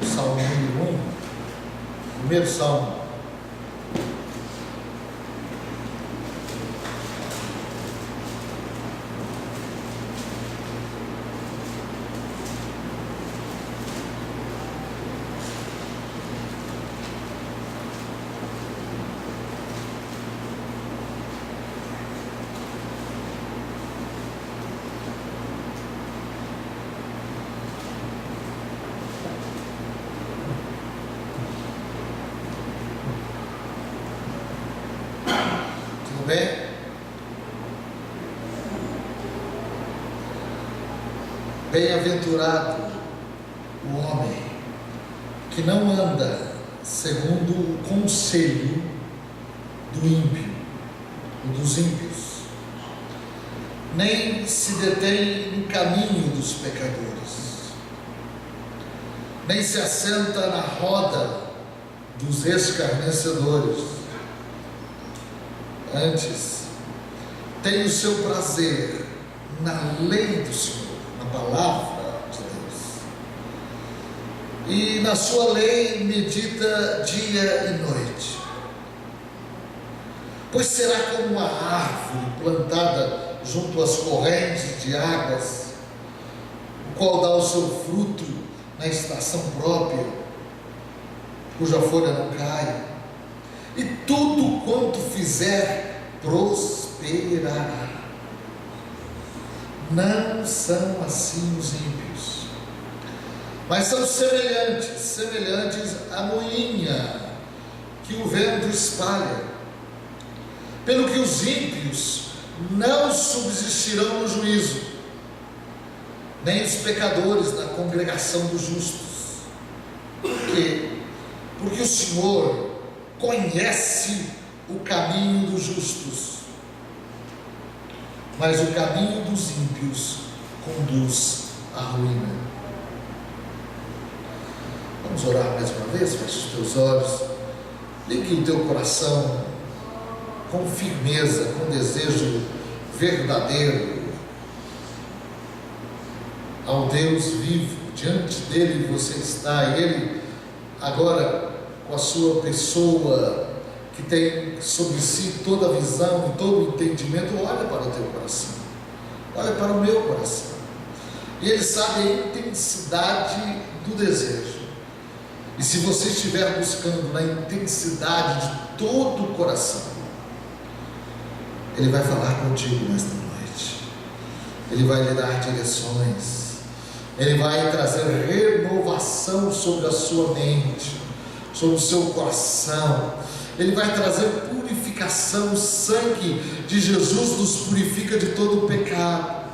o Salmo número 1, primeiro Salmo. Bem? Bem-aventurado o homem que não anda segundo o conselho do ímpio, dos ímpios, nem se detém no caminho dos pecadores, nem se assenta na roda dos escarnecedores. Antes, tem o seu prazer na lei do Senhor, na palavra de Deus, e na sua lei medita dia e noite. Pois será como uma árvore plantada junto às correntes de águas, o qual dá o seu fruto na estação própria, cuja folha não cai, e tudo quanto fizer prosperará. Não são assim os ímpios, mas são semelhantes à moinha que o vento espalha. Pelo que os ímpios não subsistirão no juízo, nem os pecadores na congregação dos justos. Por quê? Porque o Senhor conhece o caminho dos justos, mas o caminho dos ímpios conduz à ruína. Vamos orar mais uma vez? Feche os teus olhos, ligue o teu coração com firmeza, com desejo verdadeiro ao Deus vivo. Diante dele você está, e ele agora, com a sua pessoa que tem sobre si toda a visão e todo o entendimento, olha para o teu coração, olha para o meu coração, e ele sabe a intensidade do desejo. E se você estiver buscando na intensidade de todo o coração, ele vai falar contigo nesta noite, ele vai lhe dar direções, ele vai trazer renovação sobre a sua mente, sobre o seu coração. Ele vai trazer purificação. O sangue de Jesus nos purifica de todo o pecado.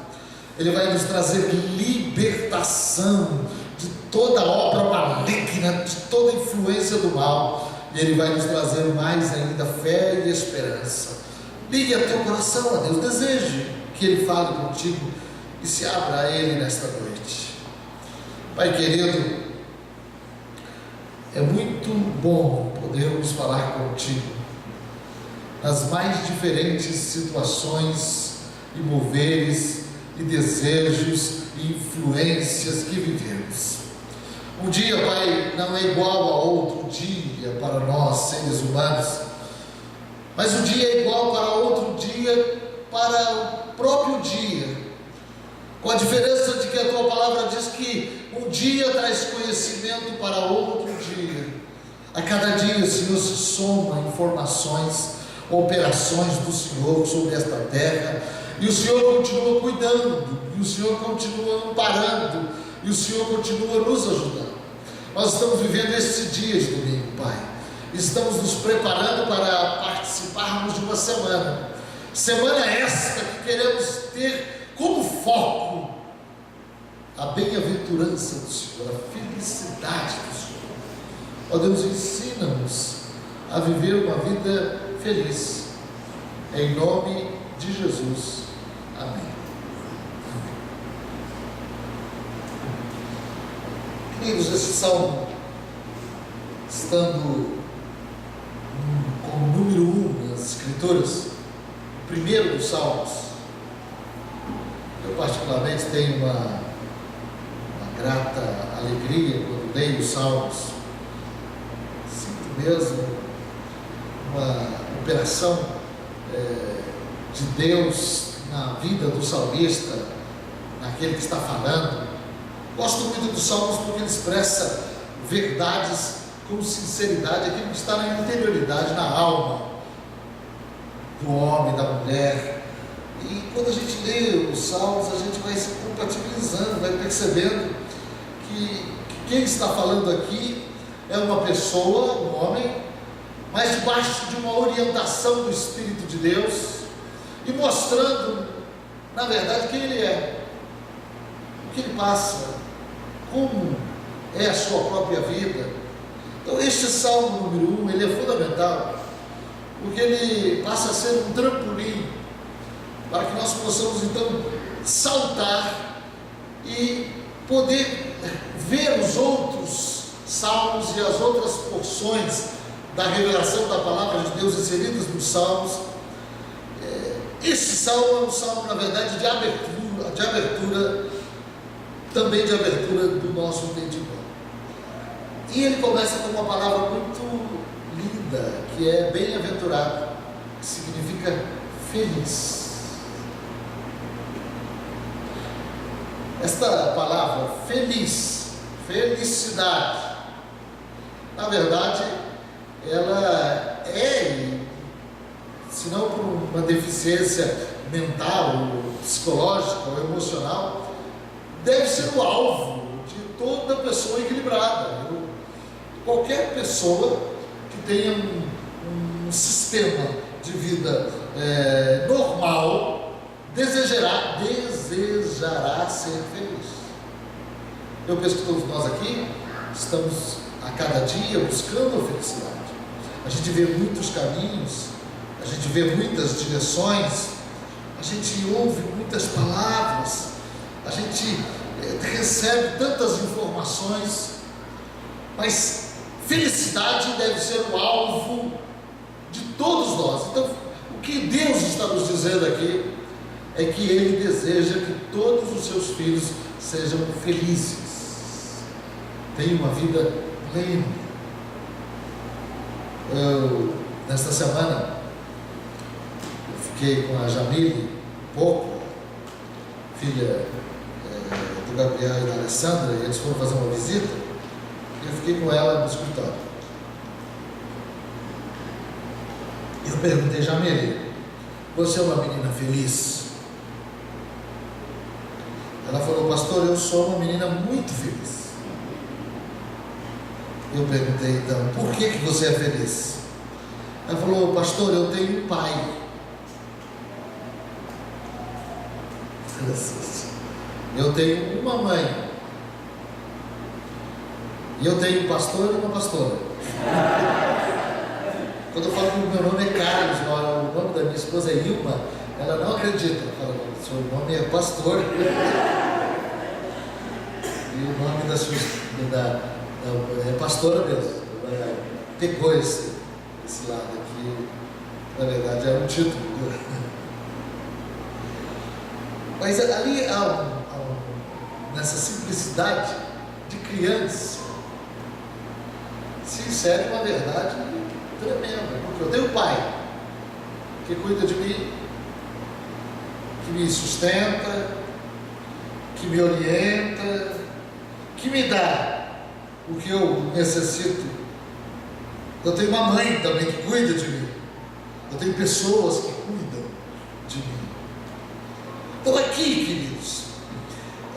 Ele vai nos trazer libertação de toda obra maligna, de toda influência do mal, e ele vai nos trazer mais ainda fé e esperança. Ligue a teu coração a Deus, deseje que ele fale contigo e se abra a ele nesta noite. Pai querido, é muito bom podermos falar contigo nas mais diferentes situações e moveres e desejos e influências que vivemos. Um dia, Pai, não é igual a outro dia para nós, seres humanos, mas um dia é igual para outro dia, para o próprio dia, com a diferença de que a tua palavra diz que um dia traz conhecimento para outro dia. A cada dia, Senhor, se soma informações, operações do Senhor sobre esta terra, e o Senhor continua cuidando, e o Senhor continua amparando, e o Senhor continua nos ajudando. Nós estamos vivendo este dia de domingo, Pai. Estamos nos preparando para participarmos de uma semana esta que queremos ter como foco a bem-aventurança do Senhor, a felicidade do Senhor. Ó Deus, ensina-nos a viver uma vida feliz, em nome de Jesus, amém. Queridos, esse salmo, estando como número 1 nas escrituras, o primeiro dos salmos, eu particularmente tenho uma grata alegria quando leio os Salmos, sinto mesmo uma operação de Deus na vida do salmista, naquele que está falando. Gosto muito dos Salmos porque ele expressa verdades com sinceridade, aquilo que está na interioridade, na alma do homem, da mulher. E quando a gente lê os Salmos, a gente vai se compatibilizando, vai percebendo que quem está falando aqui é uma pessoa, um homem, mas debaixo de uma orientação do Espírito de Deus, e mostrando, na verdade, quem ele é, o que ele passa, como é a sua própria vida. Então este Salmo número 1, ele é fundamental, porque ele passa a ser um trampolim, para que nós possamos então saltar e poder ver os outros salmos e as outras porções da revelação da palavra de Deus inseridas nos salmos. Este salmo é um salmo, na verdade, de abertura, também de abertura do nosso entendimento. E ele começa com uma palavra muito linda, que é bem-aventurado, que significa feliz. Esta palavra feliz, felicidade, na verdade, ela é, se não por uma deficiência mental, ou psicológica ou emocional, deve ser o alvo de toda pessoa equilibrada. Qualquer pessoa que tenha um sistema de vida normal desejará ser feliz. Eu penso que todos nós aqui estamos a cada dia buscando a felicidade. A gente vê muitos caminhos, a gente vê muitas direções, a gente ouve muitas palavras, a gente recebe tantas informações, mas felicidade deve ser o alvo de todos nós. Então, o que Deus está nos dizendo aqui é que Ele deseja que todos os seus filhos sejam felizes, tenham uma vida plena. Nesta semana, eu fiquei com a Jamile um pouco, filha do Gabriel e da Alessandra, e eles foram fazer uma visita, e eu fiquei com ela no escritório. Eu perguntei: Jamile, você é uma menina feliz? Ela falou: pastor, eu sou uma menina muito feliz. Eu perguntei: então, por que você é feliz? Ela falou: pastor, eu tenho um pai. Eu tenho uma mãe. E eu tenho um pastor e uma pastora. Quando eu falo que o meu nome é Carlos, o nome da minha esposa é Ilma, ela não acredita. Ela fala: seu nome é pastor. E o nome da sua é pastora mesmo. Ela pegou esse lado aqui, na verdade é um título. Mas ali, nessa simplicidade de criança, se insere uma verdade tremenda. Porque eu tenho um pai que cuida de mim, que me sustenta, que me orienta, que me dá o que eu necessito. Eu tenho uma mãe também que cuida de mim. Eu tenho pessoas que cuidam de mim. Então aqui, queridos,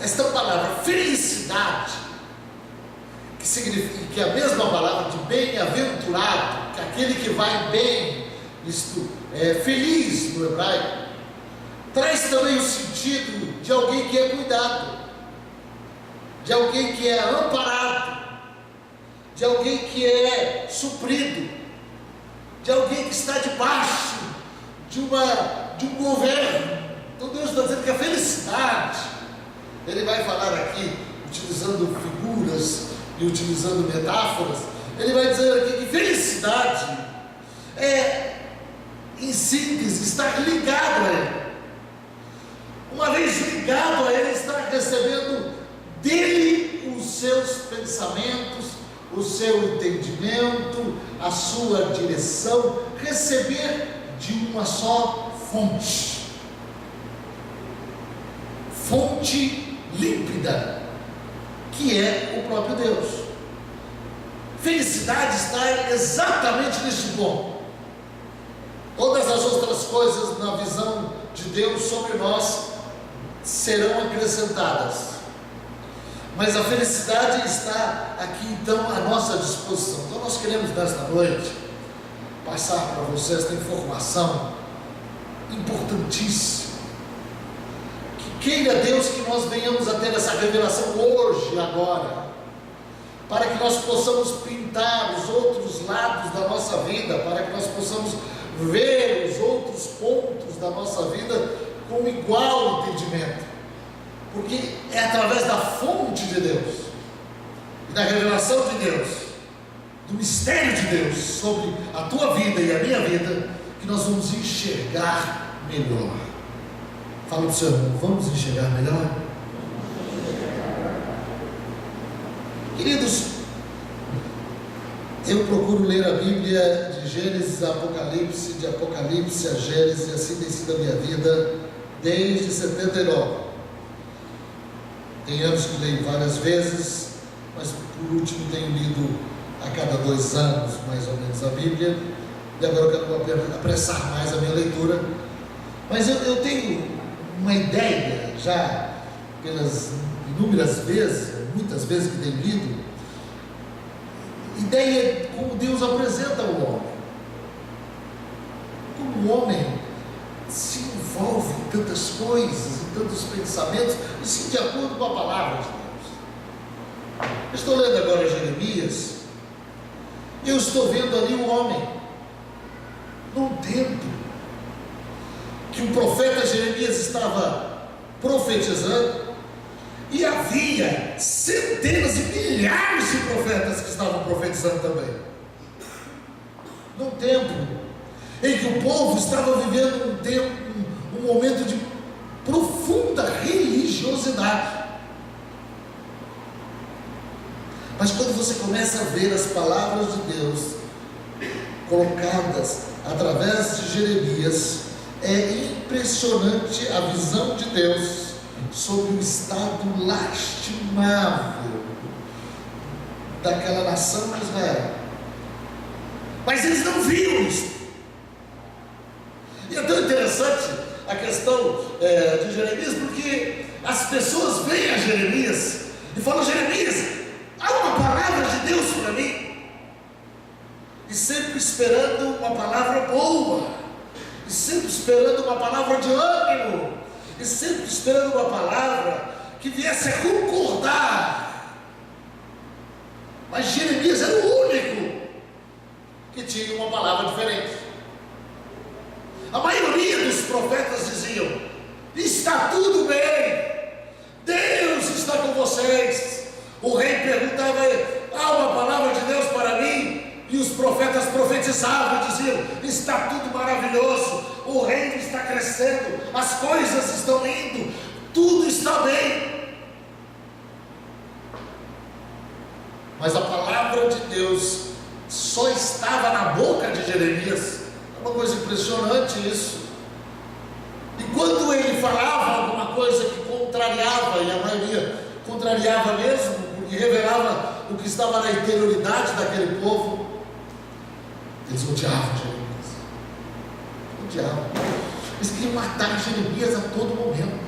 esta palavra felicidade, que significa, que é a mesma palavra de bem-aventurado, que é aquele que vai bem, isto é feliz no hebraico, traz também o sentido de alguém que é cuidado, de alguém que é amparado, de alguém que é suprido, de alguém que está debaixo de um governo. Então Deus está dizendo que a felicidade, Ele vai falar aqui, utilizando figuras e utilizando metáforas, Ele vai dizer aqui que felicidade é, em síntese, estar ligado a Ele. Uma vez ligado a Ele, está recebendo dele os seus pensamentos, o seu entendimento, a sua direção, receber de uma só fonte, fonte límpida, que é o próprio Deus. Felicidade está exatamente neste ponto. Todas as outras coisas na visão de Deus sobre nós serão acrescentadas, mas a felicidade está aqui então à nossa disposição. Então nós queremos nesta noite passar para você esta informação importantíssima, que queira Deus que nós venhamos a ter essa revelação hoje, agora, para que nós possamos pintar os outros lados da nossa vida, para que nós possamos ver os outros pontos da nossa vida com igual entendimento, porque é através da fonte de Deus, e da revelação de Deus, do mistério de Deus sobre a tua vida e a minha vida, que nós vamos enxergar melhor. Fala para o seu irmão, vamos enxergar melhor? Queridos, eu procuro ler a Bíblia de Gênesis a Apocalipse, de Apocalipse a Gênesis, e assim tem sido a minha vida desde 79. Tem anos que leio várias vezes, mas por último tenho lido a cada 2 anos mais ou menos a Bíblia, e agora eu quero apressar mais a minha leitura. Mas eu tenho uma ideia, já pelas inúmeras vezes, muitas vezes que tenho lido, ideia de como Deus apresenta o homem, como o homem se envolve em tantas coisas, em tantos pensamentos, e sim de acordo com a palavra de Deus. Eu estou lendo agora Jeremias, e eu estou vendo ali o homem, num tempo que o profeta Jeremias estava profetizando, e havia centenas e milhares de profetas que estavam profetizando também, num tempo em que o povo estava vivendo um momento de profunda religiosidade. Mas quando você começa a ver as palavras de Deus colocadas através de Jeremias, é impressionante a visão de Deus sobre o estado lastimável daquela nação de Israel. Mas eles não viam isso. E é tão interessante a questão de Jeremias, porque as pessoas veem a Jeremias e falam: Jeremias, há uma palavra de Deus para mim, e sempre esperando uma palavra boa, e sempre esperando uma palavra de ânimo, e sempre esperando uma palavra que viesse a concordar. Mas Jeremias era o único que tinha uma palavra diferente. A maioria dos profetas diziam: está tudo bem, Deus está com vocês. O rei perguntava: há uma palavra de Deus para mim? E os profetas profetizavam e diziam: está tudo maravilhoso, o reino está crescendo, as coisas estão indo, tudo está bem. Mas a palavra de Deus só estava na boca de Jeremias. É uma coisa impressionante isso. E quando ele falava alguma coisa que contrariava, e a maioria contrariava mesmo, porque revelava o que estava na interioridade daquele povo, eles odiavam Jeremias. Odiavam. Eles queriam matar Jeremias a todo momento.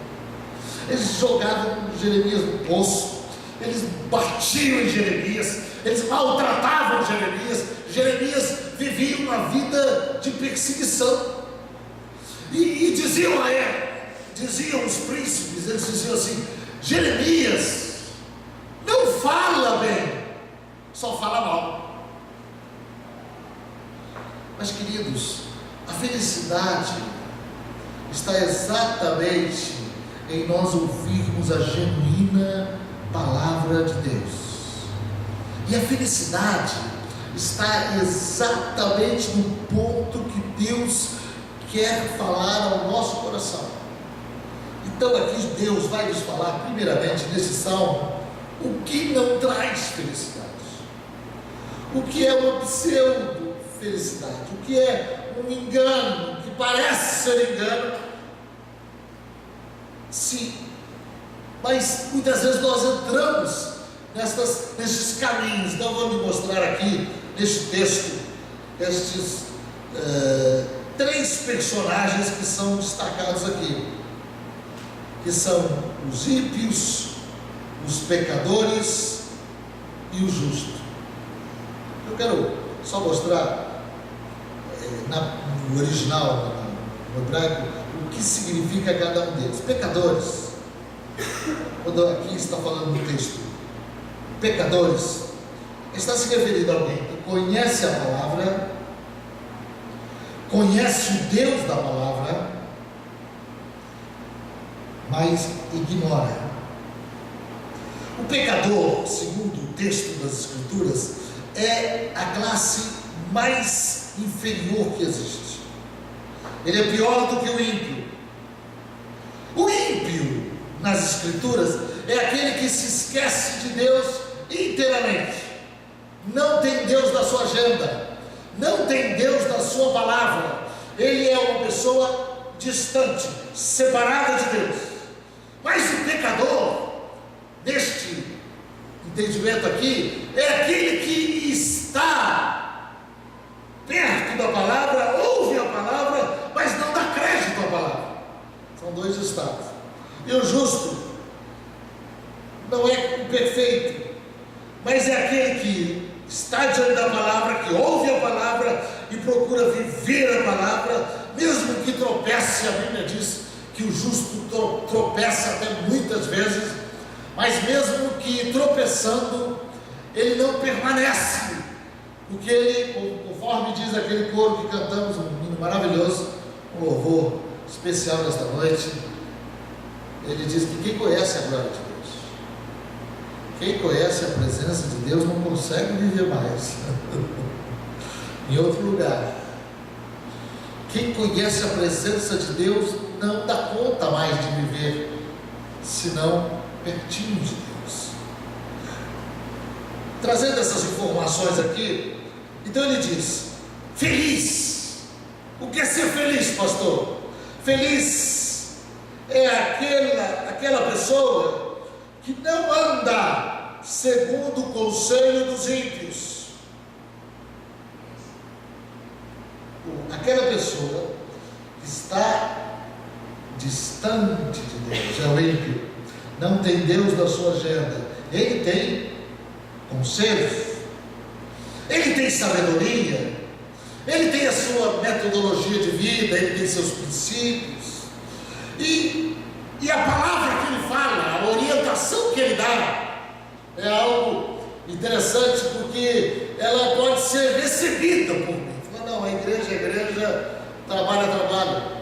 Eles jogavam Jeremias no poço, eles batiam em Jeremias, eles maltratavam Jeremias. Jeremias vivia uma vida de perseguição. E diziam a ele, diziam os príncipes, eles diziam assim: Jeremias não fala bem, só fala mal. Mas, queridos, a felicidade está exatamente em nós ouvirmos a genuína palavra de Deus. E a felicidade está exatamente no ponto que Deus quer falar ao nosso coração. Então aqui Deus vai nos falar primeiramente nesse salmo, o que não traz felicidade, o que é uma pseudo-felicidade, o que é um engano, que parece ser engano, sim, mas muitas vezes nós entramos nesses caminhos. Então vou lhe mostrar aqui, neste texto, estes 3 personagens que são destacados aqui, que são os ímpios, os pecadores e o justo. Eu quero só mostrar no original, no hebraico, o que significa cada um deles. Pecadores, quando aqui está falando no texto, pecadores, está se referindo a alguém que conhece a palavra, conhece o Deus da palavra, mas ignora. O pecador, segundo o texto das Escrituras, é a classe mais inferior que existe. Ele é pior do que o ímpio. O ímpio, nas Escrituras, é aquele que se esquece de Deus inteiramente. Não tem Deus na sua agenda, não tem Deus na sua palavra. Ele é uma pessoa distante, separada de Deus. Mas o pecador, neste entendimento aqui, é aquele que está perto da palavra, ouve a palavra, mas não dá crédito à palavra. São 2 estados. E o justo não é o perfeito, mas é aquele que está diante da palavra, que ouve a palavra e procura viver a palavra, mesmo que tropece. A Bíblia diz que o justo tropeça até muitas vezes, mas mesmo que tropeçando, ele não permanece, porque ele, conforme diz aquele coro que cantamos, um hino maravilhoso, um louvor especial nesta noite, ele diz que quem conhece a glória de Deus, quem conhece a presença de Deus, não consegue viver mais em outro lugar. Quem conhece a presença de Deus não dá conta mais de viver senão pertinho de Deus. Trazendo essas informações aqui, então ele diz: feliz. O que é ser feliz, pastor? Feliz é aquela pessoa que não anda segundo o conselho dos ímpios. Aquela pessoa que está distante de Deus é o ímpio, não tem Deus na sua agenda. Ele tem conselhos, ele tem sabedoria, ele tem a sua metodologia de vida, ele tem seus princípios, e a palavra que ele fala, a orientação que ele dá, é algo interessante, porque ela pode ser recebida por mim. Fala, não, a igreja, trabalho.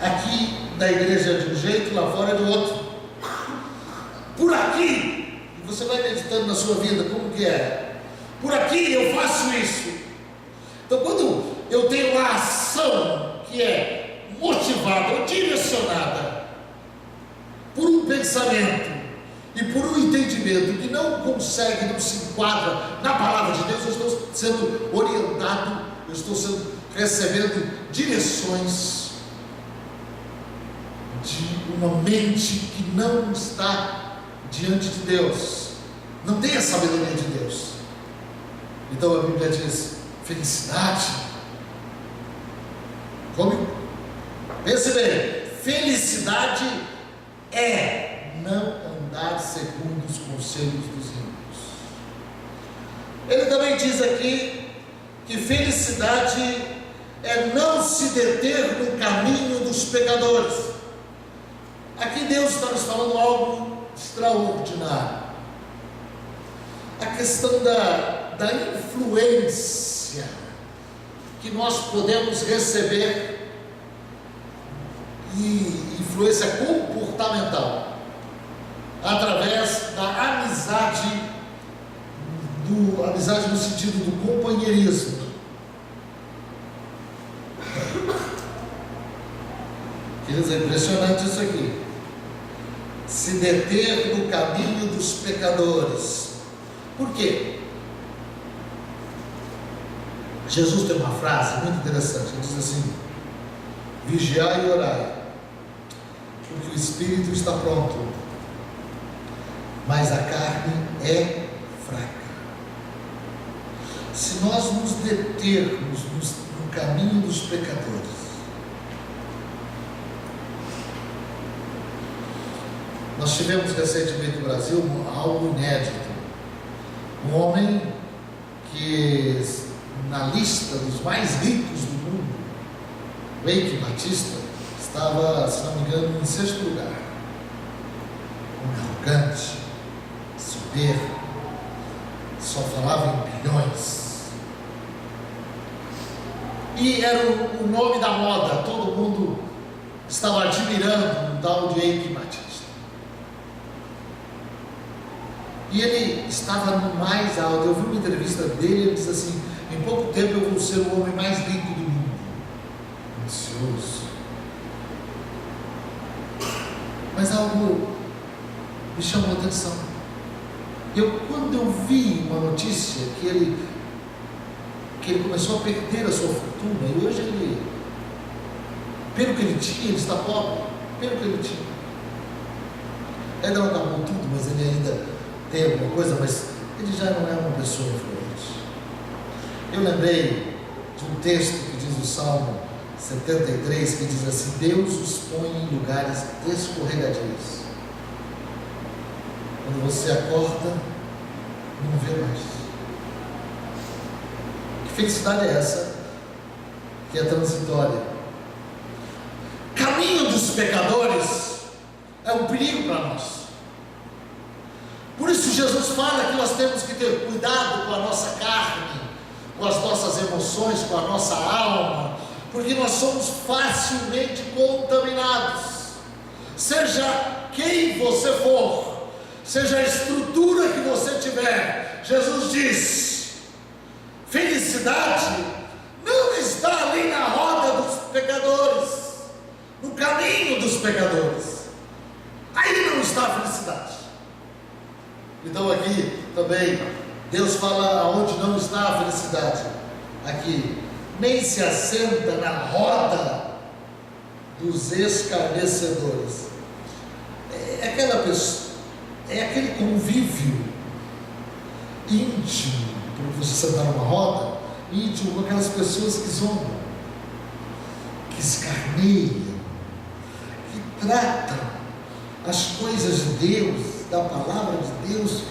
Aqui na igreja é de um jeito, lá fora é de outro. Por aqui, e você vai meditando na sua vida, como que é? Por aqui eu faço isso. Então, quando eu tenho uma ação que é motivada ou direcionada por um pensamento e por um entendimento que não consegue, não se enquadra na palavra de Deus, eu estou sendo orientado, eu estou recebendo direções de uma mente que não está diante de Deus, não tem a sabedoria de Deus. Então a Bíblia diz: felicidade. Pense bem, felicidade é não andar segundo os conselhos dos ímpios. Ele também diz aqui que felicidade é não se deter no caminho dos pecadores. Aqui Deus está nos falando algo extraordinário. A questão da influência que nós podemos receber, e influência comportamental, através da amizade no sentido do companheirismo, que Queridos, é impressionante isso aqui. Se deter no caminho dos pecadores. Por quê? Jesus tem uma frase muito interessante. Ele diz assim: vigiai e orai, porque o espírito está pronto, mas a carne é fraca. Se nós nos determos no caminho dos pecadores, nós tivemos recentemente no Brasil algo inédito. Um homem que, na lista dos mais ricos do mundo, o Eike Batista, estava, se não me engano, em 6º lugar. Um arrogante, soberbo, só falava em bilhões. E era o nome da moda, todo mundo estava admirando um tal de Eike Batista. E ele estava no mais alto. Eu vi uma entrevista dele, ele disse assim: em pouco tempo eu vou ser o homem mais rico do mundo. Ansioso. Mas algo me chamou a atenção. Quando eu vi uma notícia que ele começou a perder a sua fortuna, e hoje ele, pelo que ele tinha, ele está pobre, pelo que ele tinha. Ainda não acabou tudo, mas ele ainda tem alguma coisa, mas ele já não é uma pessoa influente. Eu lembrei de um texto que diz o Salmo 73, que diz assim: Deus os põe em lugares escorregadios. Quando você acorda, não vê mais. Que felicidade é essa, que é transitória? Caminho dos pecadores é um perigo para nós. Por isso Jesus fala que nós temos que ter cuidado com a nossa carne, com as nossas emoções, com a nossa alma, porque nós somos facilmente contaminados. Seja quem você for, seja a estrutura que você tiver, Jesus diz: felicidade não está ali na roda dos pecadores, no caminho dos pecadores. Aí não está a felicidade. Então aqui também Deus fala aonde não está a felicidade. Aqui: nem se assenta na roda dos escarnecedores. É aquela pessoa, é aquele convívio íntimo, para você sentar numa roda, íntimo com aquelas pessoas que zombam, que escarneiam, que tratam as coisas de Deus, da palavra de Deus,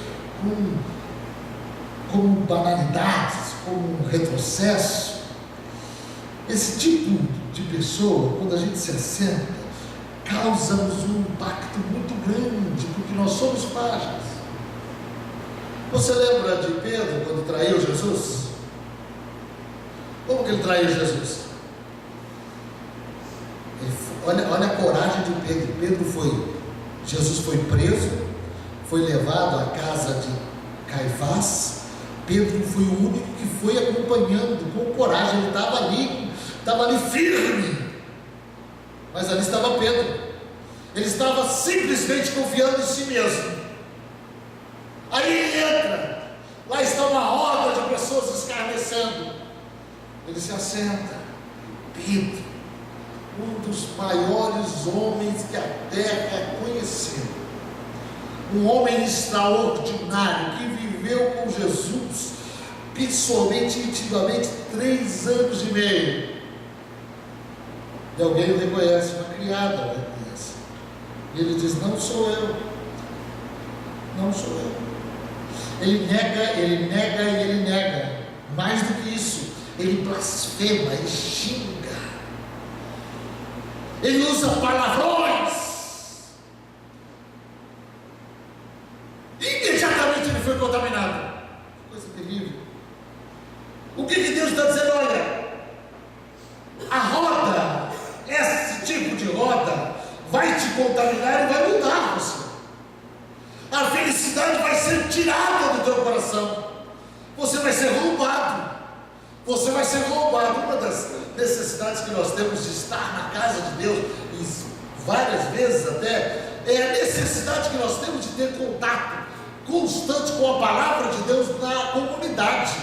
como banalidades, como um retrocesso. Esse tipo de pessoa, quando a gente se assenta, causa-nos um impacto muito grande, porque nós somos frágeis. Você lembra de Pedro quando traiu Jesus? Como que ele traiu Jesus? Olha a coragem de Pedro. Jesus foi preso, foi levado à casa de Caifás. Pedro foi o único que foi acompanhando com coragem. Ele estava ali firme, mas ali estava Pedro. Ele estava simplesmente confiando em si mesmo. Aí ele entra, lá está uma roda de pessoas escarnecendo. Ele se assenta. Pedro, um dos maiores homens que a terra conheceu, um homem extraordinário que viveu com Jesus pessoalmente, intimamente, 3 anos e meio. E alguém o reconhece, uma criada o reconhece. E ele diz: não sou eu. Não sou eu. Ele nega e ele nega. Mais do que isso, ele blasfema, ele xinga. Ele usa palavrões. Imediatamente ele foi contaminado. Coisa terrível. O que Deus está dizendo? Olha, a roda, esse tipo de roda, vai te contaminar e vai mudar você. A felicidade vai ser tirada do teu coração. Você vai ser roubado. Uma das necessidades que nós temos de estar na casa de Deus, várias vezes até, é a necessidade que nós temos de ter contato constante com a palavra de Deus na comunidade,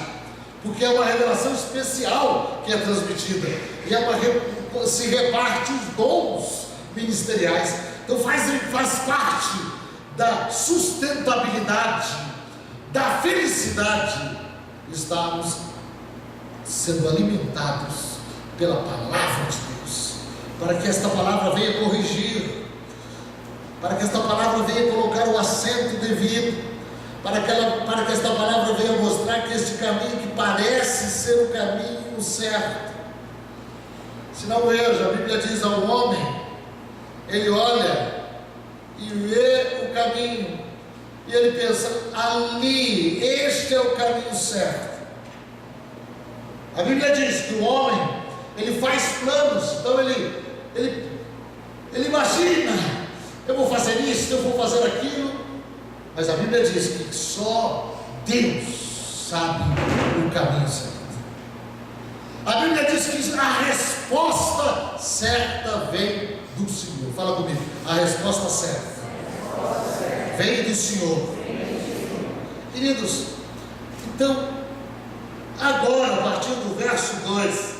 porque é uma revelação especial que é transmitida, e se reparte os dons ministeriais. Então faz parte da sustentabilidade, da felicidade, estarmos sendo alimentados pela palavra de Deus, para que esta palavra venha corrigir, para que esta palavra venha colocar o acento devido, para que esta palavra venha mostrar que este caminho que parece ser o caminho certo, se não veja, a Bíblia diz ao homem, ele olha e vê o caminho, e ele pensa, ali, este é o caminho certo. A Bíblia diz que o homem, ele faz planos, então ele imagina, eu vou fazer isso, eu vou fazer aquilo, mas a Bíblia diz que só Deus sabe o caminho certo. A Bíblia diz que a resposta certa vem do Senhor. Fala comigo, a resposta certa vem do Senhor. Queridos, então, agora, a partir do verso 2,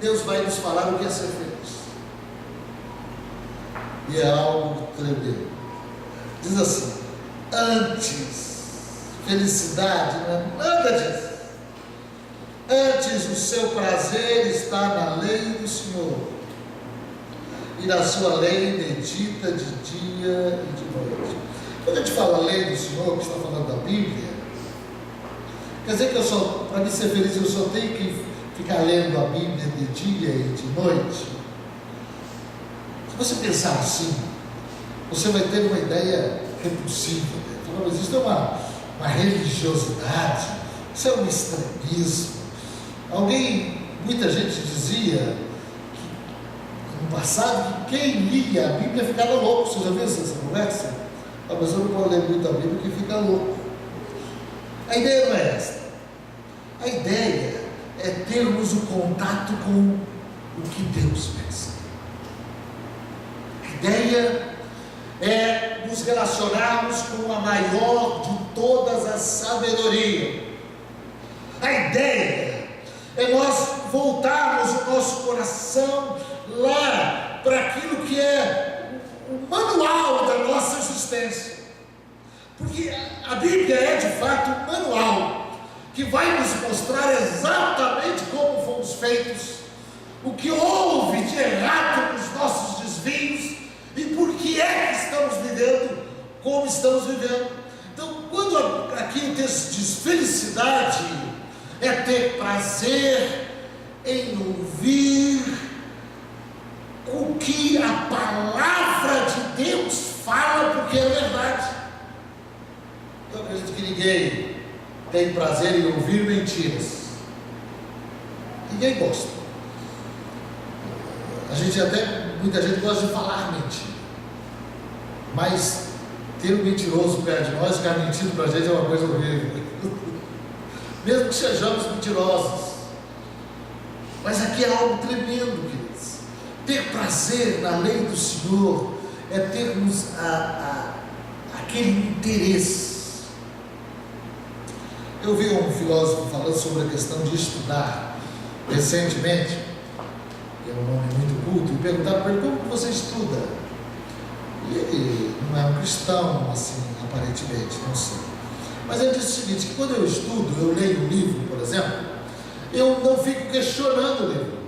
Deus vai nos falar o que é ser feliz. E é algo tremendo. Diz assim: antes, felicidade não é nada disso. Antes, o seu prazer está na lei do Senhor, e na sua lei medita de dia e de noite. Quando a gente fala lei do Senhor, que está falando da Bíblia, quer dizer que para mim ser feliz, eu só tenho que ficar lendo a Bíblia de dia e de noite? Se você pensar assim, você vai ter uma ideia repulsiva. Mas isso é uma religiosidade, isso é um extremismo. Muita gente dizia que, no passado, que quem lia a Bíblia ficava louco. Você já viu essa conversa? A pessoa não pode ler muito a Bíblia que fica louco. A ideia não é esta. A ideia é termos o contato com o que Deus pensa. A ideia é nos relacionarmos com a maior de todas as sabedorias. A ideia é nós voltarmos o nosso coração lá para aquilo que é o manual da nossa existência, porque a Bíblia é de fato um manual que vai nos mostrar exatamente como fomos feitos, o que houve de errado nos nossos desvios e por que é que estamos vivendo como estamos vivendo. Então, quando aqui o texto diz felicidade, é ter prazer em ouvir o que a palavra de Deus fala, porque é verdade. Eu acredito que ninguém tem prazer em ouvir mentiras. Ninguém gosta. Muita gente gosta de falar mentira, mas ter um mentiroso perto de nós, ficar mentindo para a gente é uma coisa horrível. Mesmo que sejamos mentirosos, mas aqui é algo tremendo, queridos. Ter prazer na lei do Senhor é termos aquele interesse. Eu vi um filósofo falando sobre a questão de estudar recentemente, que é um homem muito culto, e perguntaram para ele: como que você estuda? E ele não é um cristão, assim, aparentemente, não sei. Mas ele disse o seguinte: que quando eu estudo, eu leio um livro, por exemplo, eu não fico questionando o livro,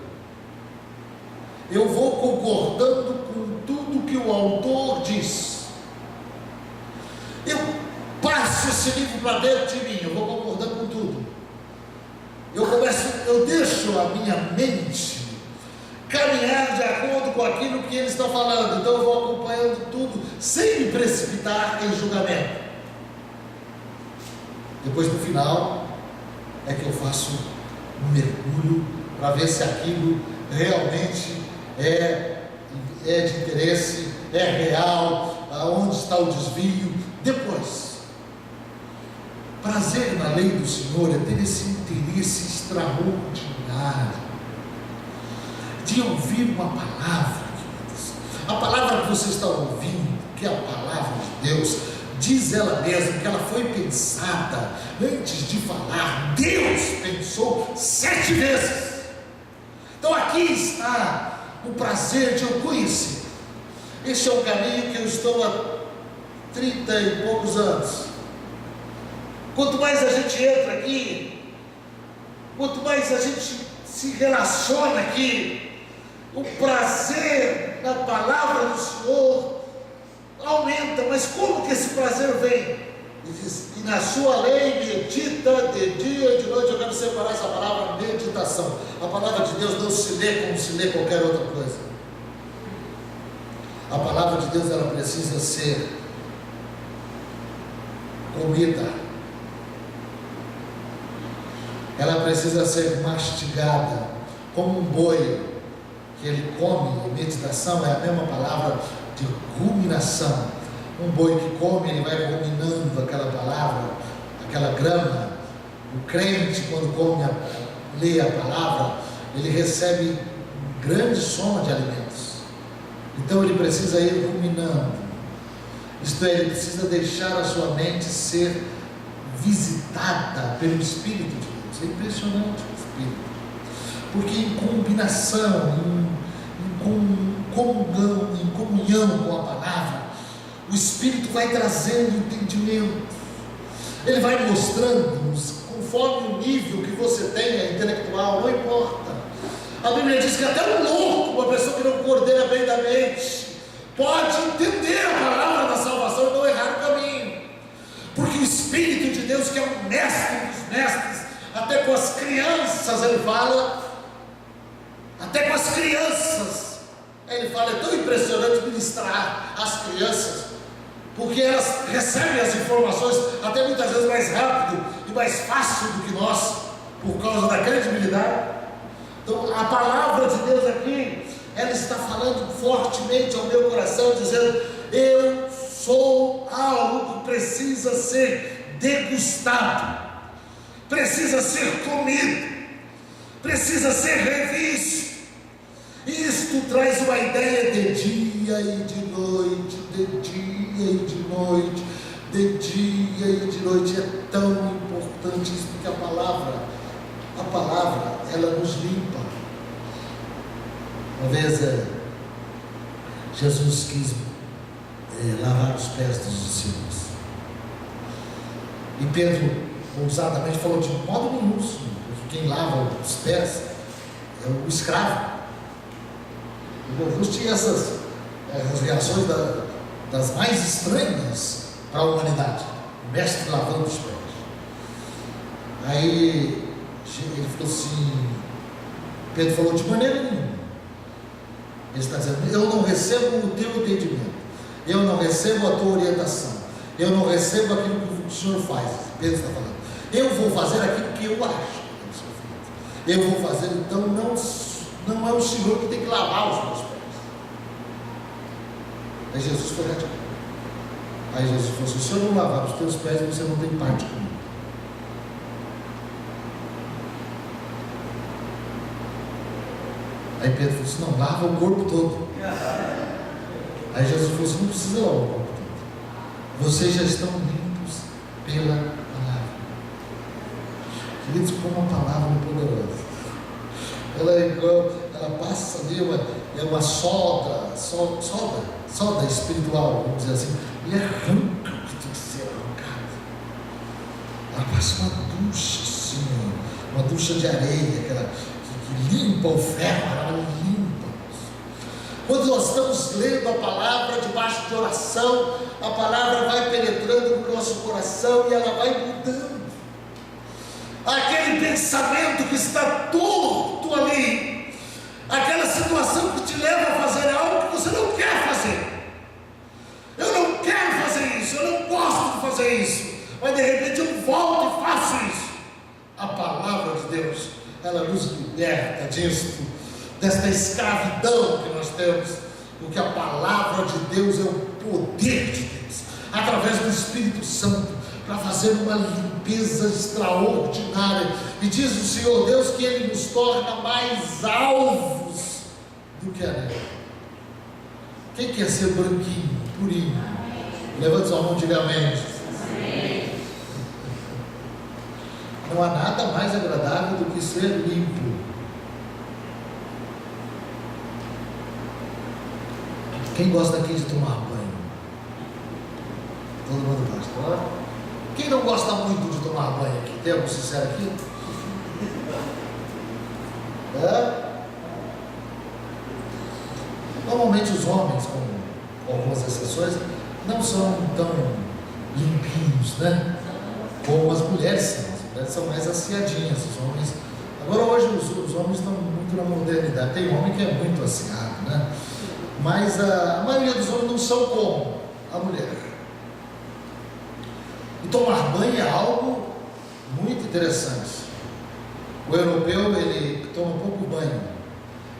eu vou concordando com tudo que o autor diz. Eu passo esse livro para dentro de mim, eu vou concordando com tudo. Eu deixo a minha mente caminhar de acordo com aquilo que ele está falando. Então eu vou acompanhando tudo, sem me precipitar em julgamento. Depois, no final, é que eu faço um mergulho para ver se aquilo realmente é de interesse, é real, aonde está o desvio. Depois, prazer na lei do Senhor é ter esse interesse extraordinário de ouvir uma palavra, queridos. A palavra que você está ouvindo, que é a palavra de Deus, diz ela mesma que ela foi pensada antes de falar. Deus pensou 7 vezes. Então aqui está o prazer de eu conhecer. Esse é o caminho que eu estou há 30 e poucos anos. Quanto mais a gente entra aqui, quanto mais a gente se relaciona aqui, o prazer na palavra do Senhor aumenta. Mas como que esse prazer vem? Ele diz: e na sua lei medita de dia e de noite. Eu quero separar essa palavra meditação. A palavra de Deus não se lê como se lê qualquer outra coisa. A palavra de Deus, ela precisa ser comida. Ela precisa ser mastigada, como um boi que ele come. Meditação é a mesma palavra de ruminação. Um boi que come, ele vai ruminando aquela palavra, aquela grama. O crente, quando come, lê a palavra, ele recebe grande soma de alimentos. Então ele precisa ir ruminando. Isto é, ele precisa deixar a sua mente ser visitada pelo Espírito de Deus. É impressionante o Espírito, porque em combinação, em comunhão com a palavra, o Espírito vai trazendo entendimento. Ele vai mostrando-nos conforme o nível que você tenha intelectual, não importa. A Bíblia diz que até um louco, uma pessoa que não coordena bem da mente, pode entender a palavra da salvação e não errar o caminho, porque o Espírito de Deus, que é o mestre dos mestres, até com as crianças ele fala, até com as crianças ele fala. É tão impressionante ministrar as crianças, porque elas recebem as informações até muitas vezes mais rápido e mais fácil do que nós, por causa da credibilidade. Então a palavra de Deus aqui, ela está falando fortemente ao meu coração, dizendo: eu sou algo que precisa ser degustado, precisa ser comido, precisa ser revisto. Isto traz uma ideia de dia e de noite, de dia e de noite, de dia e de noite. É tão importante isso, porque a palavra, ela nos limpa. Uma vez Jesus quis lavar os pés dos discípulos, e Pedro ousadamente falou de modo minúsculo: quem lava os pés é o escravo. E Jesus tinha essas reações das mais estranhas para a humanidade. O mestre lavando os pés. Aí ele falou assim, Pedro falou: de maneira nenhuma. Ele está dizendo: eu não recebo o teu entendimento, eu não recebo a tua orientação, eu não recebo aquilo que o Senhor faz. Pedro está falando: eu vou fazer aquilo que eu acho que o Senhor faz. Eu vou fazer, então não é o Senhor que tem que lavar os meus pés. Aí Jesus foi radical. Aí Jesus falou assim: se eu não lavar os teus pés, você não tem parte comigo. Aí Pedro falou assim: não, lava o corpo todo. Aí Jesus falou assim: não precisa lavar o corpo todo, vocês já estão limpos pela palavra. Queridos, como a palavra é poderosa. Ela é igual, ela passa ali, é uma solda espiritual, vamos dizer assim, e arranca o que tem que ser arrancado. Ela passa uma ducha assim, uma ducha de areia, aquela que limpa o ferro, ela limpa. Quando nós estamos lendo a palavra debaixo de oração, a palavra vai penetrando no nosso coração e ela vai mudando. Aquele pensamento que está torto ali, aquela situação que te leva a fazer algo que você não quer fazer. Eu não quero fazer isso, eu não gosto de fazer isso, mas de repente eu volto e faço isso. A palavra de Deus, ela nos liberta disso, desta escravidão que nós temos, porque a palavra de Deus é o poder de Deus, através do Espírito Santo, para fazer uma limpeza extraordinária. E diz o Senhor Deus que Ele nos torna mais alvos do que a neve. Quem quer ser branquinho, purinho? Levanta sua mão e diga amém. Não há nada mais agradável do que ser limpo. Quem gosta aqui de tomar banho? Todo mundo gosta. Quem não gosta muito de tomar banho aqui? Tem algum sincero aqui? Normalmente os homens, com algumas exceções, não são tão limpinhos, né? Como as mulheres são. As mulheres são mais asseadinhas. Os homens... Agora hoje os homens estão muito na modernidade. Tem homem que é muito asseado, né? Mas a maioria dos homens não são como a mulher. E tomar banho é algo muito interessante. O europeu, ele toma pouco banho.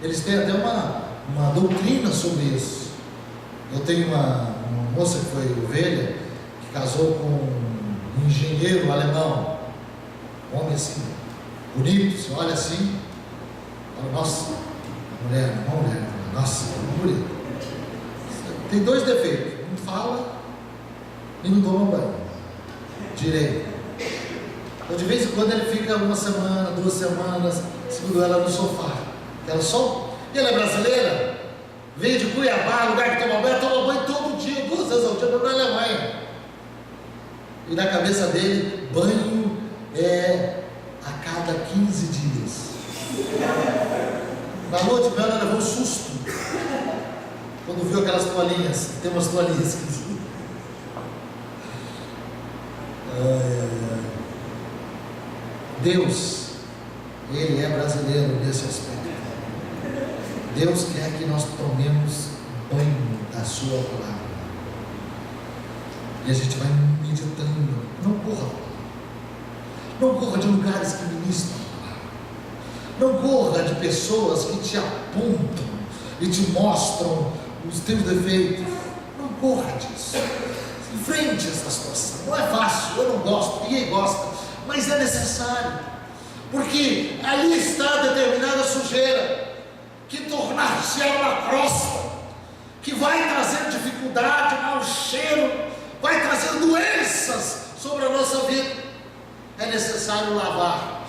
Eles têm até uma doutrina sobre isso. Eu tenho uma moça que foi ovelha, que casou com um engenheiro alemão, um homem assim, bonito, você olha assim, fala, nossa, mulher, nossa, bonita. Tem dois defeitos, não fala e não toma banho direito. Então de vez em quando ele fica uma semana, 2 semanas, segundo ela no sofá. Ela só, e ela é brasileira, veio de Cuiabá, lugar que toma banho todo dia, 2 vezes ao dia, na Alemanha. E na cabeça dele, banho é a cada 15 dias. Na lua de mel ela levou um susto quando viu aquelas toalhinhas. Tem umas toalhinhas que... Deus, Ele é brasileiro nesse aspecto. Deus quer que nós tomemos banho da sua palavra. E a gente vai meditando. Não corra. Não corra de lugares que ministram a palavra. Não corra de pessoas que te apontam e te mostram os teus defeitos. Não corra disso. Enfrente essa situação. Não é fácil, eu não gosto, ninguém gosta, mas é necessário, porque ali está determinada sujeira que tornar-se uma crosta, que vai trazer dificuldade, mau cheiro, vai trazer doenças sobre a nossa vida. É necessário lavar,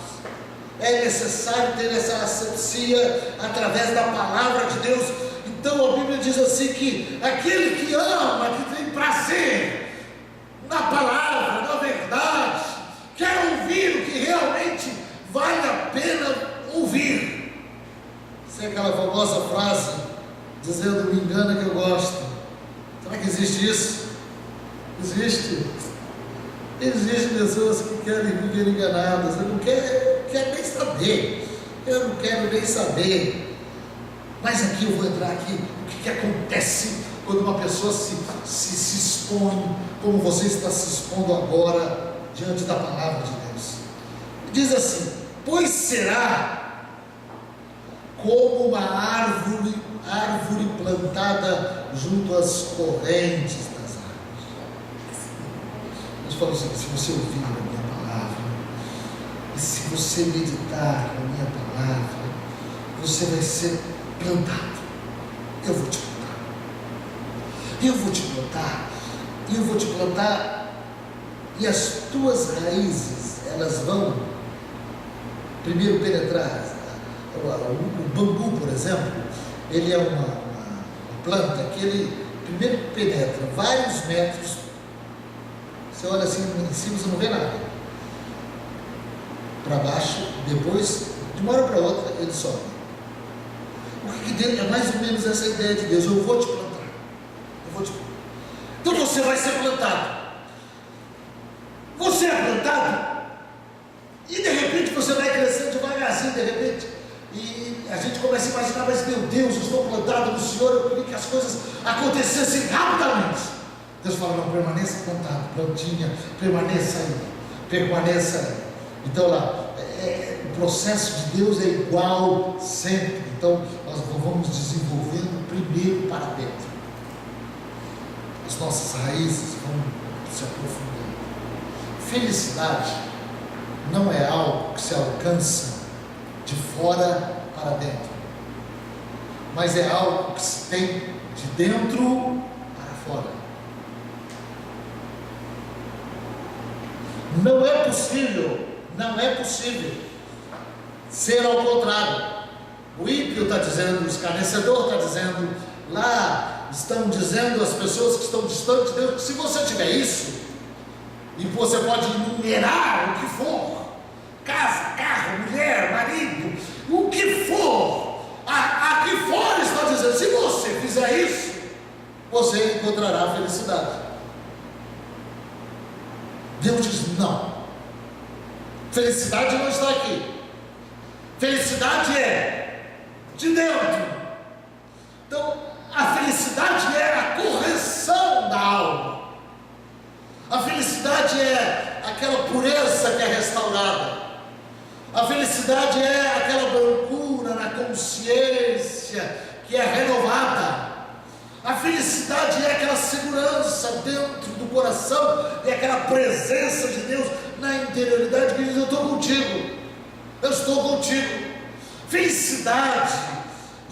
é necessário ter essa asepsia através da palavra de Deus. Então a Bíblia diz assim que aquele que ama, que tem prazer na palavra, na verdade, quer ouvir o que realmente vale a pena ouvir. Sei aquela famosa frase dizendo, me engana que eu gosto. Será que existe isso? Existe. Existem pessoas que querem viver enganadas. Eu não quero nem saber. Eu não quero nem saber. Mas aqui eu vou entrar aqui. O que acontece quando uma pessoa se expõe, como você está se expondo agora, diante da palavra de Deus? Diz assim: pois será como uma árvore plantada junto às correntes das águas. Deus falou assim: se você ouvir a minha palavra, e se você meditar na minha palavra, você vai ser plantado. Eu vou te plantar. Eu vou te plantar. Eu vou te plantar. E as tuas raízes, elas vão primeiro penetrar. O bambu, por exemplo, ele é uma planta que ele primeiro penetra vários metros. Você olha assim em cima, você não vê nada. Para baixo, depois, de uma hora para outra, ele sobe. O que dele é mais ou menos essa ideia de Deus: eu vou te plantar. Eu vou te plantar. Então você vai ser plantado. Você é plantado, e de repente você vai crescendo devagarzinho, de repente, e a gente começa a imaginar, mas meu Deus, eu estou plantado no Senhor, eu queria que as coisas acontecessem rapidamente. Deus fala: não, permaneça plantado, plantinha, permaneça aí. Então lá, o processo de Deus é igual sempre. Então nós vamos desenvolvendo primeiro para dentro. As nossas raízes vão se aprofundando. Felicidade não é algo que se alcança de fora para dentro, mas é algo que se tem de dentro para fora. Não é possível ser ao contrário. O ímpio está dizendo, o escarnecedor está dizendo, lá estão dizendo as pessoas que estão distantes de Deus, que se você tiver isso, e você pode enumerar o que for, casa, carro, mulher, marido, o que for, aqui fora está dizendo, se você fizer isso, você encontrará felicidade. Deus diz não, felicidade não está aqui, felicidade é de dentro. Então a felicidade é a correção da alma, a felicidade é aquela pureza que é restaurada, a felicidade é aquela brancura na consciência que é renovada, a felicidade é aquela segurança dentro do coração, é aquela presença de Deus na interioridade que diz, eu estou contigo, eu estou contigo. Felicidade,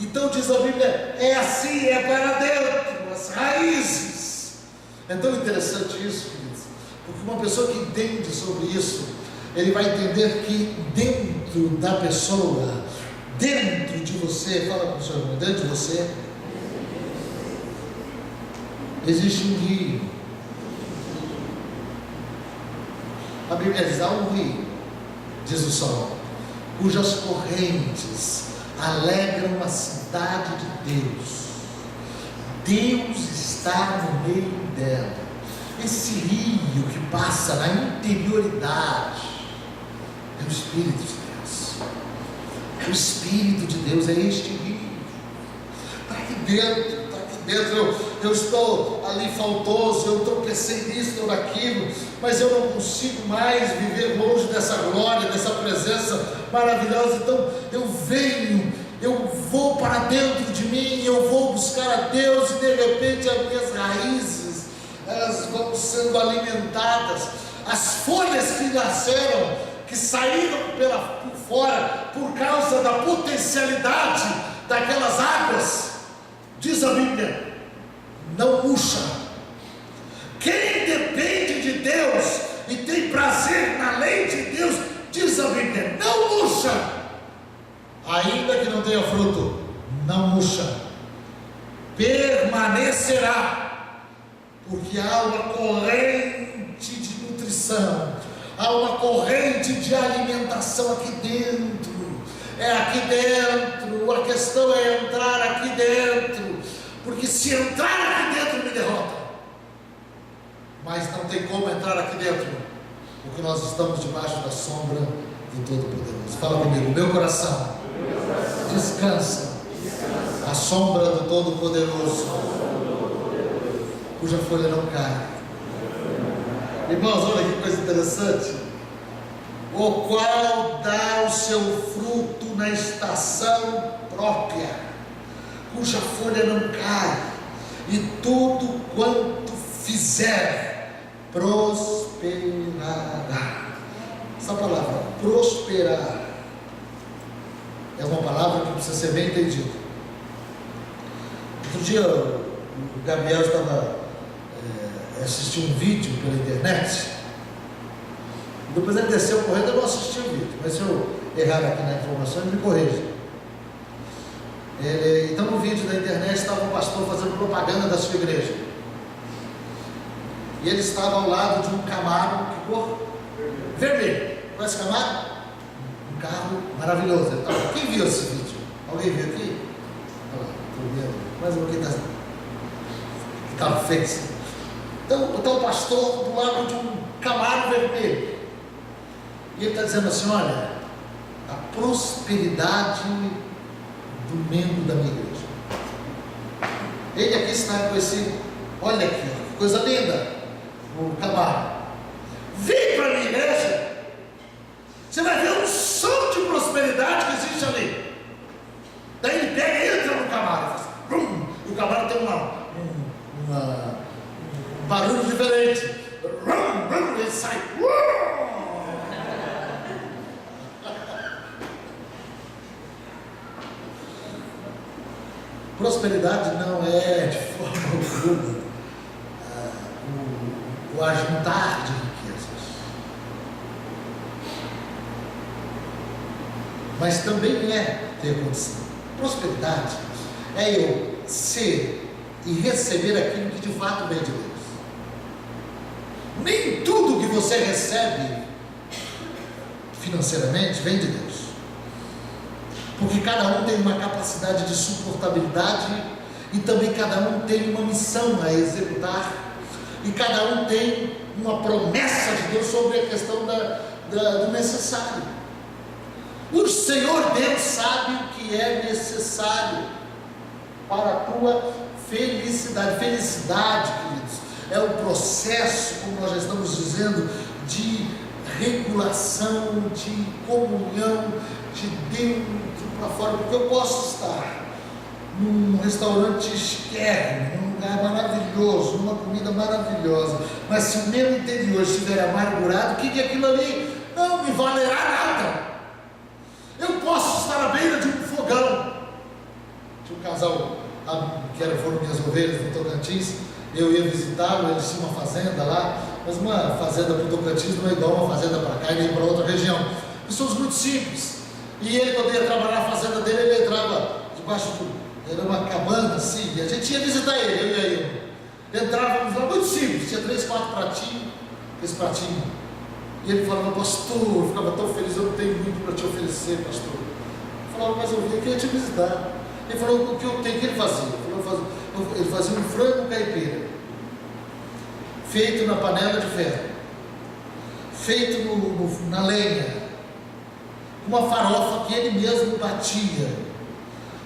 então diz a Bíblia, é assim, é para dentro, as raízes. É tão interessante isso, queridos, porque uma pessoa que entende sobre isso, ele vai entender que dentro da pessoa, dentro de você, fala com o seu irmão, dentro de você, existe um rio. A Bíblia diz, há um rio, diz o Salmo, cujas correntes alegram a cidade de Deus. Deus está no meio dela. Esse rio que passa na interioridade é o Espírito de Deus. O Espírito de Deus é este rio. Está aqui dentro. Eu estou ali faltoso, eu tropecei nisso ou naquilo, mas eu não consigo mais viver longe dessa glória, dessa presença maravilhosa. Então eu venho, eu vou para dentro de mim, eu vou buscar a Deus, e de repente as minhas raízes, elas vão sendo alimentadas, as folhas que nasceram, que saíram por fora, por causa da potencialidade daquelas águas, diz a Bíblia, não murcha. Quem depende de Deus e tem prazer na lei de Deus, diz a Bíblia, não murcha, ainda que não tenha fruto, não murcha, permanecerá, porque há uma corrente de nutrição, há uma corrente de alimentação aqui dentro. É aqui dentro, a questão é entrar aqui dentro, porque se entrar aqui dentro me derrota, mas não tem como entrar aqui dentro, porque nós estamos debaixo da sombra do Todo-Poderoso. Fala comigo, meu coração descansa à sombra do Todo-Poderoso, cuja folha não cai. Irmãos, olha que coisa interessante, o qual dá o seu fruto na estação própria, cuja folha não cai, e tudo quanto fizer prosperará. Essa palavra, prosperar, é uma palavra que precisa ser bem entendida. Outro dia o Gabriel estava assistindo um vídeo pela internet. Depois ele desceu correndo, eu não assisti o vídeo, mas se eu errar aqui na informação, ele me corrige. Então no vídeo da internet estava um pastor fazendo propaganda da sua igreja, e ele estava ao lado de um Camaro, que cor? Vermelho. Conhece Camaro? Um carro maravilhoso. Então, quem viu esse vídeo? Alguém viu aqui? Olha lá, estou vendo. Mais um que estava feito. Então o pastor do lado de um Camaro vermelho, e ele está dizendo assim, olha, a prosperidade do membro da minha igreja. Ele aqui está com esse, olha aqui, que coisa linda, o Camaro. Vem para a minha igreja, você vai ver um som de prosperidade que existe ali. Daí ele pega e entra no Camaro, faz, brum, e o Camaro tem um barulho diferente, ele sai, prosperidade não é de forma alguma o ajuntar de riquezas, mas também é ter condição. Prosperidade é eu ser e receber aquilo que de fato vem de Deus. Nem tudo que você recebe financeiramente vem de Deus, porque cada um tem uma capacidade de suportabilidade e também cada um tem uma missão a executar, e cada um tem uma promessa de Deus sobre a questão do necessário. O Senhor Deus sabe o que é necessário para a tua felicidade. Felicidade, queridos, é o processo, como nós já estamos dizendo, de regulação, de comunhão, de dentro para fora, porque eu posso estar num restaurante chiquérrimo, num lugar maravilhoso, numa comida maravilhosa, mas se o meu interior estiver amargurado, o que é aquilo ali? Não me valerá nada. Eu posso estar à beira de um fogão. Tinha um casal que foram minhas ovelhas no Tocantins, eu ia visitá-lo, eles tinham uma fazenda lá, mas uma fazenda para o Tocantins não é igual uma fazenda para cá e nem para outra região. Pessoas muito simples. E ele, quando ia trabalhar na fazenda dele, ele entrava debaixo era uma cabana assim, e a gente ia visitar ele, eu e a Ilma. Entrávamos lá muito simples, tinha 3, 4 pratinhos, esse pratinho. E ele falava, pastor, eu ficava tão feliz, eu não tenho muito para te oferecer, pastor. Eu falava, mas eu vim aqui te visitar. Ele falou, o que eu tenho, o que ele fazia? Ele fazia um frango caipira, feito na panela de ferro, feito na lenha, uma farofa que ele mesmo batia,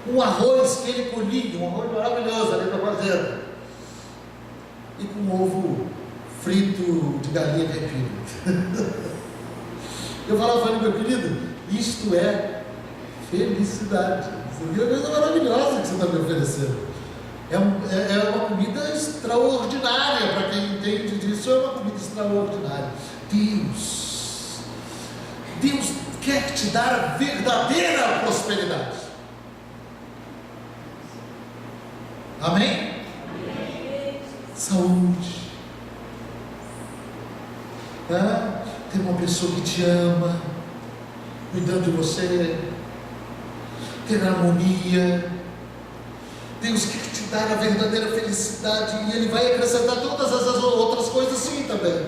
um arroz que ele colhia, um arroz maravilhoso ali na fazenda, e com ovo frito de galinha caipira. Eu falava para ele, meu querido, isto é felicidade. Você viu a coisa maravilhosa que você está me oferecendo. É uma comida extraordinária, para quem entende disso, é uma comida extraordinária. Deus quer te dar a verdadeira prosperidade. Amém? Amém. Saúde. Ter uma pessoa que te ama, cuidando de você, ter harmonia. Deus quer te dar a verdadeira felicidade, e Ele vai acrescentar todas as outras coisas sim também.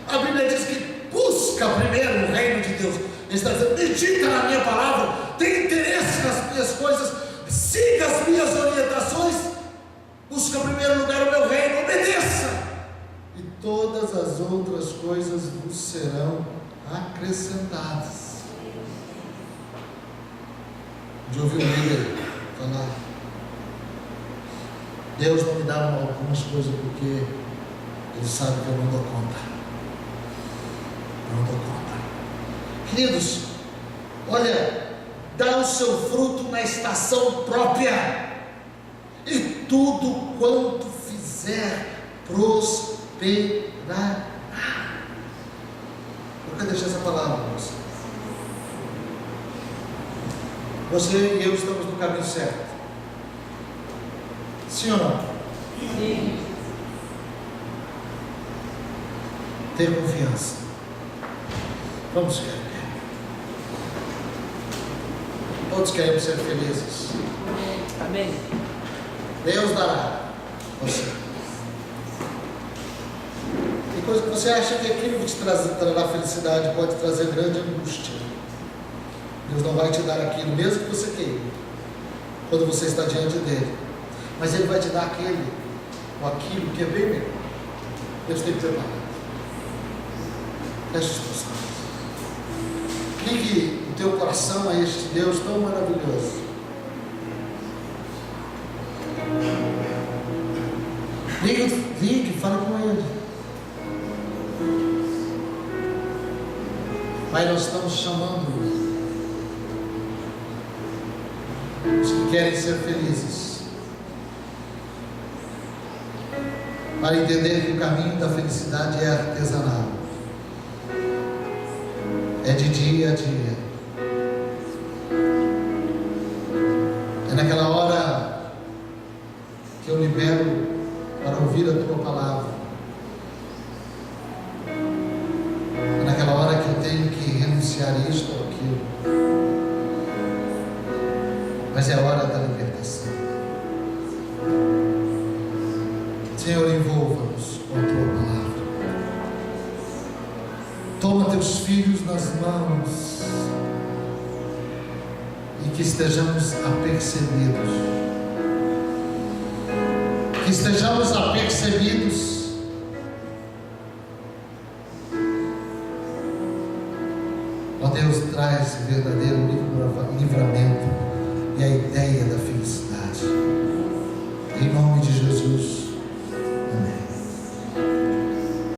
A Bíblia diz que busca primeiro o reino de Deus. Ele está dizendo, medita na minha palavra, tem interesse nas minhas coisas, siga as minhas orientações, busca em primeiro lugar o meu reino, obedeça, e todas as outras coisas vos serão acrescentadas. De ouvir um líder falar, Deus não me dá algumas coisas porque Ele sabe que eu não dou conta. Não dou conta. Queridos, olha, dá o seu fruto na estação própria, e tudo quanto fizer prosperará. Eu quero deixar essa palavra para você. Você e eu estamos no caminho certo. Sim ou não? Sim. Ter confiança. Vamos querer. Todos queremos ser felizes. Amém. Deus dará você. Tem coisa que você acha que aquilo que te trará felicidade pode trazer grande angústia. Deus não vai te dar aquilo, mesmo que você queira, quando você está diante dele. Mas Ele vai te dar aquele, ou aquilo que é bem melhor. Deus tem preparado. Feche os teus olhos. Ligue o teu coração a este Deus tão maravilhoso. Ligue, fala com Ele. Pai, nós estamos chamando os que querem ser felizes para entender que o caminho da felicidade é artesanal, é de dia a dia, é naquela hora É naquela hora que eu tenho que renunciar a isto ou aquilo. Mas é a hora da libertação. Senhor, envolva-nos com a tua palavra. Toma teus filhos nas mãos e que estejamos apercebidos. Que estejamos apercebidos ó Deus, traz verdadeiro livramento e a ideia da felicidade. Em nome de Jesus.